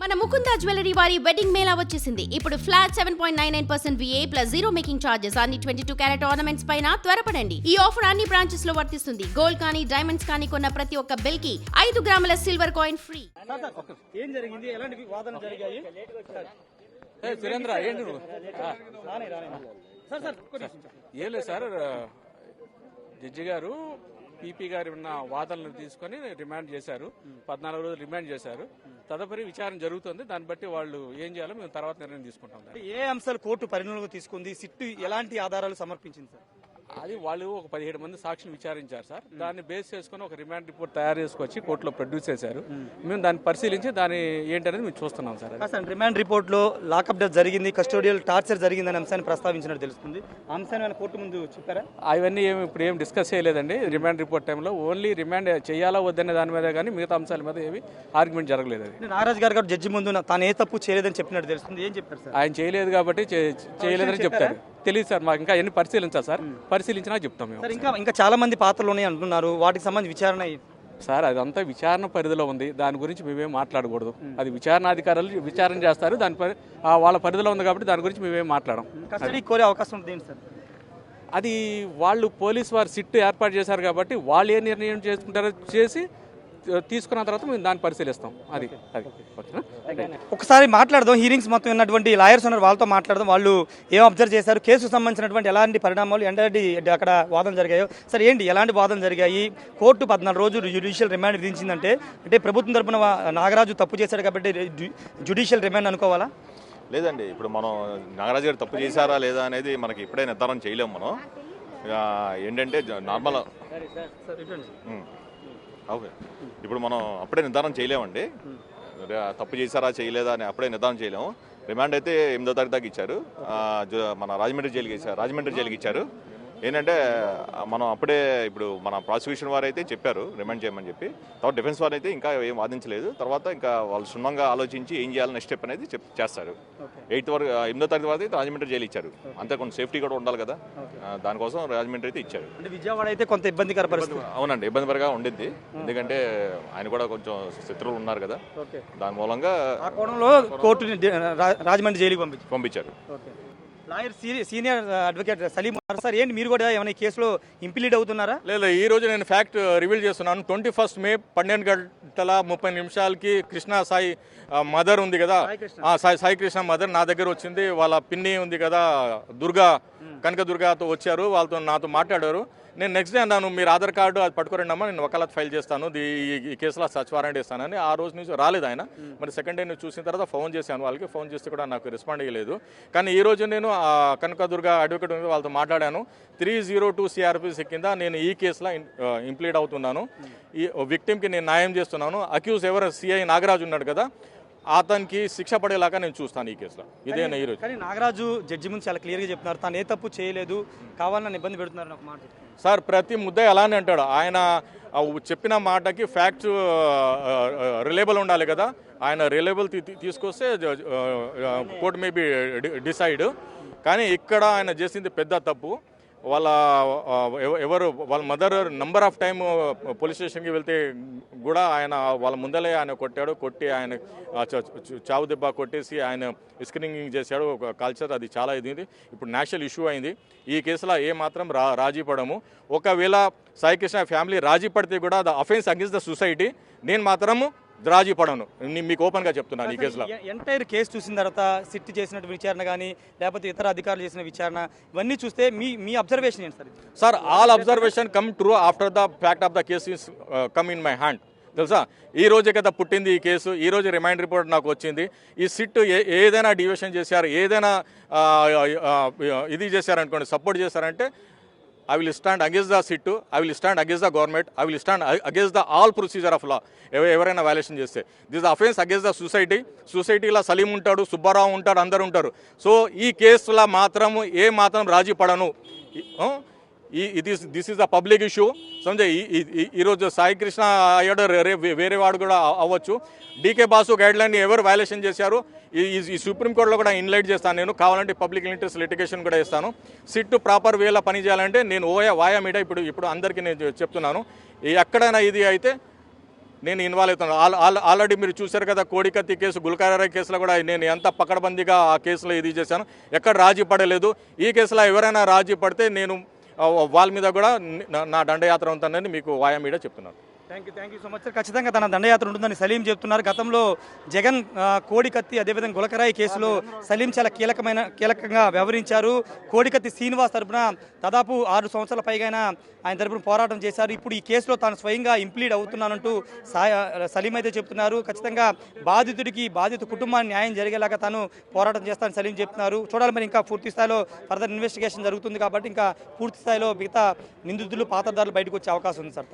మన ముకుందా జ్యువెలరీ వారి వెడ్డింగ్ మేళా వచ్చేసింది. ఇప్పుడు flat 7.99% VA plus 0 making charges అన్ని 22 క్యారెట్ ఆర్నమెంట్స్ పైన త్వరపడండి. ఈ ఆఫర్ అన్ని బ్రాంచెస్ లో వర్తిస్తుంది. గోల్డ్ కానీ డైమండ్స్ కానీ కొన్న ప్రతి ఒక్క బిల్ కి 5 గ్రాముల సిల్వర్ కాయిన్ ఫ్రీ. ఏం జరిగింది? ఎలాంటి వాదనలు జరిగాయి? సురేంద్ర ఏంటి నువ్వు? ఏం లేదు సార్, జడ్జి గారు పీపీ గారు ఉన్న వాదనలు తీసుకొని రిమాండ్ చేశారు. 14 రోజులు రిమాండ్ చేశారు. తదుపరి విచారణ జరుగుతుంది. దాన్ని బట్టి వాళ్ళు ఏం చేయాలో మేము తర్వాత నిర్ణయం తీసుకుంటాం. ఏ అంశాలు కోర్టు పరిగణలోకి తీసుకుంది? సిట్టు ఎలాంటి ఆధారాలు సమర్పించింది సార్? అది వాళ్ళు ఒక 17 మంది సాక్షులు విచారించారు సార్. దాన్ని బేస్ చేసుకుని ఒక రిమాండ్ రిపోర్ట్ తయారు చేసుకొచ్చి కోర్టులో ప్రొడ్యూస్ చేశారు. మేము దాన్ని పరిశీలించి దాని ఏంటనేది మేము చూస్తున్నాం సార్. రిమాండ్ రిపోర్ట్ లో లాకప్ డెత్ జరిగింది, కస్టోడియల్ టార్చర్ జరిగిందనే అంశాన్ని ప్రస్తావించినట్టు తెలుస్తుంది. అంశాన్ని కోర్టు ముందు చెప్పారా? అవన్నీ ఇప్పుడు ఏం డిస్కస్ చేయలేదండి. రిమాండ్ రిపోర్ట్ టైంలో ఓన్లీ రిమాండ్ చేయాలా వద్దనే దాని మీద కానీ మిగతా అంశాల మీద ఏమి ఆర్గ్యుమెంట్ జరగలేదు. అది నాగరాజ్ గారు జడ్జి ముందు తాను ఏ తప్పు చేయలేదని చెప్పినట్టు తెలుస్తుంది. ఏం చెప్పారు సార్? ఆయన చేయలేదు కాబట్టి చేయలేదని చెప్తారు. తెలియదు సార్, మాకు ఇంకా ఎన్ని పరిశీలించాలి సార్. పరిశీలించినా చెప్తాం మేము. ఇంకా చాలా మంది పాత్రలు ఉన్నాయి అంటున్నారు, వాటికి సంబంధించి విచారణ సార్ అదంతా విచారణ పరిధిలో ఉంది. దాని గురించి మేమేం మాట్లాడకూడదు. అది విచారణాధికారులు విచారణ చేస్తారు. వాళ్ళ పరిధిలో ఉంది కాబట్టి దాని గురించి మేమేం మాట్లాడడం. కస్టడీ కోరే అవకాశం ఉంది సార్. అది వాళ్ళు పోలీసు వారు సిట్ ఏర్పాటు చేశారు కాబట్టి వాళ్ళు ఏ నిర్ణయం చేసుకుంటారో చేసి తీసుకున్న తర్వాత మేము దాన్ని పరిశీలిస్తాం. అది ఒకసారి మాట్లాడదాం. హీరింగ్స్ మొత్తం ఉన్నటువంటి లాయర్స్ ఉన్నారు, వాళ్ళతో మాట్లాడదాం. వాళ్ళు ఏం అబ్జర్వ్ చేశారు, కేసుకు సంబంధించినటువంటి ఎలాంటి పరిణామాలు ఎలాంటి అక్కడ వాదన జరిగాయో సార్, ఏంటి ఎలాంటి వాదన జరిగాయి? కోర్టు 14 రోజులు జ్యుడిషియల్ రిమాండ్ విధించిందంటే అంటే ప్రభుత్వం తరపున నాగరాజు తప్పు చేశాడు కాబట్టి జ్యుడిషియల్ రిమాండ్ అనుకోవాలా? లేదండి, ఇప్పుడు మనం నాగరాజు గారు తప్పు చేశారా లేదా అనేది మనకి ఇప్పుడే నిర్ధారణ చేయలేము. మనం ఏంటంటే నార్మల్ ఓకే, ఇప్పుడు మనం అప్పుడే నిర్ధారణ చేయలేమండి. తప్పు చేశారా చేయలేదా అని అప్పుడే నిర్ధారణ చేయలేము. రిమాండ్ అయితే 8వ తారీఖు దాకా ఇచ్చారు. మన రాజమండ్రి జైలుకి ఇచ్చారు. ఏంటంటే మనం అప్పుడే ఇప్పుడు మన ప్రాసిక్యూషన్ వారు అయితే చెప్పారు రిమాండ్ చేయమని చెప్పి. తర్వాత డిఫెన్స్ వారు అయితే ఇంకా ఏం వాదించలేదు. తర్వాత ఇంకా వాళ్ళు క్షుణ్ణంగా ఆలోచించి ఏం చేయాలి నెక్స్ట్ స్టెప్ అనేది చేస్తారు. 8వ తారీఖు వరకు అయితే రాజమండ్రి జైలు ఇచ్చారు. అంతే, కొంచెం సేఫ్టీ కూడా ఉండాలి కదా, దానికోసం రాజమండ్రి అయితే ఇచ్చారు. విజయవాడ అయితే కొంత ఇబ్బందికర పరిస్థితి. అవునండి, ఇబ్బందికరంగా ఉండింది. ఎందుకంటే ఆయన కూడా కొంచెం శత్రువులు ఉన్నారు కదా, దాని మూలంగా ఆ కోణంలో కోర్టుని రాజమండ్రి జైలుకి పంపించారు. Lawyer senior advocate Salim sir, ఏంటి మీరు కూడా ఏమైనా కేసులో ఇంప్లీడ్ అవుతున్నారా? లేదు, ఈ రోజు నేను ఫ్యాక్ట్ రివీల్ చేస్తున్నాను. 21 మే 12:30 కృష్ణ సాయి మదర్ ఉంది కదా, సాయి కృష్ణ మదర్ నా దగ్గర వచ్చింది. వాళ్ళ పిన్ని ఉంది కదా దుర్గా, కనకదుర్గాతో వచ్చారు. వాళ్ళతో నాతో మాట్లాడారు. నేను నెక్స్ట్ డే అన్నాను, మీరు ఆధార్ కార్డు అది పట్టుకోరండి అమ్మా, నేను వకాలత్ ఫైల్ చేస్తాను, ఈ కేసులో సర్చ్ వారెంట్ ఇస్తానని. ఆ రోజు నుంచి రాలేదు ఆయన. మరి సెకండ్ డే నేను చూసిన తర్వాత ఫోన్ చేశాను వాళ్ళకి. ఫోన్ చేస్తే కూడా నాకు రెస్పాండ్ అయ్యలేదు. కానీ ఈ రోజు నేను కనకదుర్గ అడ్వకేట్ వాళ్ళతో మాట్లాడాను. 302 CRPC కింద నేను ఈ కేసులో ఇంప్లీడ్ అవుతున్నాను. ఈ విక్టిమ్కి నేను న్యాయం చేస్తున్నాను. అక్యూజ్ ఎవరు సిఐ నాగరాజు ఉన్నాడు కదా, అతనికి శిక్ష పడేలాగా నేను చూస్తాను ఈ కేసులో. ఇదేనా ఈరోజు? కానీ నాగరాజు జడ్జి ముందు చాలా క్లియర్గా చెప్తున్నారు, తాను ఏ తప్పు చేయలేదు, కావాలని ఇబ్బంది పెడుతున్నారు ఒక మాట. సార్ ప్రతి ముద్దాయి అలానే అంటాడు. ఆయన చెప్పిన మాటకి ఫ్యాక్ట్స్ రిలేబుల్ ఉండాలి కదా. ఆయన రిలేబుల్ తీసుకొస్తే కోర్టు మే బి డిసైడ్. కానీ ఇక్కడ ఆయన చేసింది పెద్ద తప్పు. వాళ్ళ mother number of time police స్టేషన్కి వెళ్తే కూడా ఆయన వాళ్ళ ముందలే ఆయన కొట్టి ఆయన చావు దెబ్బ కొట్టేసి ఆయన స్క్రీనింగ్ చేశాడు. కల్చర్ అది చాలా ఇది. ఇప్పుడు నేషనల్ ఇష్యూ అయింది. ఈ కేసులో ఏమాత్రం రాజీ పడము. ఒకవేళ సాయికృష్ణ ఫ్యామిలీ రాజీ పడితే కూడా the offence against the society. నేను మాత్రము రాజీ పడను, మీకు ఓపెన్గా చెప్తున్నాను. ఈ కేసులో ఎంటైర్ కేసు చూసిన తర్వాత సిట్ చేసినట్టు విచారణ కానీ లేకపోతే ఇతర అధికారులు చేసిన విచారణ ఇవన్నీ చూస్తే మీ అబ్జర్వేషన్ ఏంటి sir? Sir all observation come true after the fact of the case is come in my hand. తెలుసా, ఈ రోజే కదా పుట్టింది ఈ కేసు. ఈ రోజు రిమైండ్ రిపోర్ట్ నాకు వచ్చింది. ఈ సిట్ ఏదైనా డివిషన్ చేశారు, ఏదైనా ఇది చేశారనుకోండి, సపోర్ట్ చేశారంటే I will stand against the SIT, I will stand against the government, I will stand against the all procedure of law. ఎవరైనా వైలేషన్ చేస్తే దిస్ అఫెన్స్ అగేన్స్ట్ ద సొసైటీలో సలీం ఉంటాడు, సుబ్బారావు ఉంటాడు, అందరు ఉంటారు. సో ఈ కేసులో మాత్రం రాజీ పడను. This is the public issue. సమజే, ఈరోజు సాయి కృష్ణ అయ్యాడు, వేరే వాడు కూడా అవ్వచ్చు. డీకే బాసు గైడ్ లైన్ ఎవరు వైలేషన్ చేశారు ఈ సుప్రీంకోర్టులో కూడా ఇన్లైట్ చేస్తాను. నేను కావాలంటే పబ్లిక్ ఇంట్రెస్ట్ లిటిగేషన్ కూడా ఇస్తాను. సిట్ ప్రాపర్ వేలా పని చేయాలంటే నేను వాయా మీడియా ఇప్పుడు అందరికీ నేను చెప్తున్నాను, ఎక్కడైనా ఇది అయితే నేను ఇన్వాల్వ్ అవుతున్నాను. ఆల్రెడీ మీరు చూశారు కదా, కోడికత్తి కేసు, గుల్కారాయ్ కేసులో కూడా నేను ఎంత పకడ్బందీగా ఆ కేసులో ఇది చేశాను. ఎక్కడ రాజీ పడలేదు. ఈ కేసులో ఎవరైనా రాజీ పడితే నేను వాళ్ళ మీద కూడా నా దండయాత్ర ఉంటుందని మీకు వాయా మీడియా చెప్తున్నాను. Thank you so much sir. ఖచ్చితంగా తన దండయాత్ర ఉంటుందని సలీం చెప్తున్నారు. గతంలో జగన్ కోడికత్తి అదేవిధంగా గులకరాయి కేసులో సలీం చాలా కీలకంగా వ్యవహరించారు. కోడికత్తి శ్రీనివాస్ తరపున దాదాపు 6 సంవత్సరాల పైగా ఆయన తరపున పోరాటం చేశారు. ఇప్పుడు ఈ కేసులో తాను స్వయంగా ఇంప్లీడ్ అవుతున్నానంటూ సలీం అయితే చెప్తున్నారు. ఖచ్చితంగా బాధిత కుటుంబాన్ని న్యాయం జరిగేలాగా తాను పోరాటం చేస్తానని సలీం చెప్తున్నారు. చూడాలి మరి ఇంకా పూర్తి స్థాయిలో ఫర్దర్ ఇన్వెస్టిగేషన్ జరుగుతుంది కాబట్టి ఇంకా పూర్తి స్థాయిలో మిగతా నిందితులు పాతదారులు బయటకు వచ్చే అవకాశం ఉంది సార్.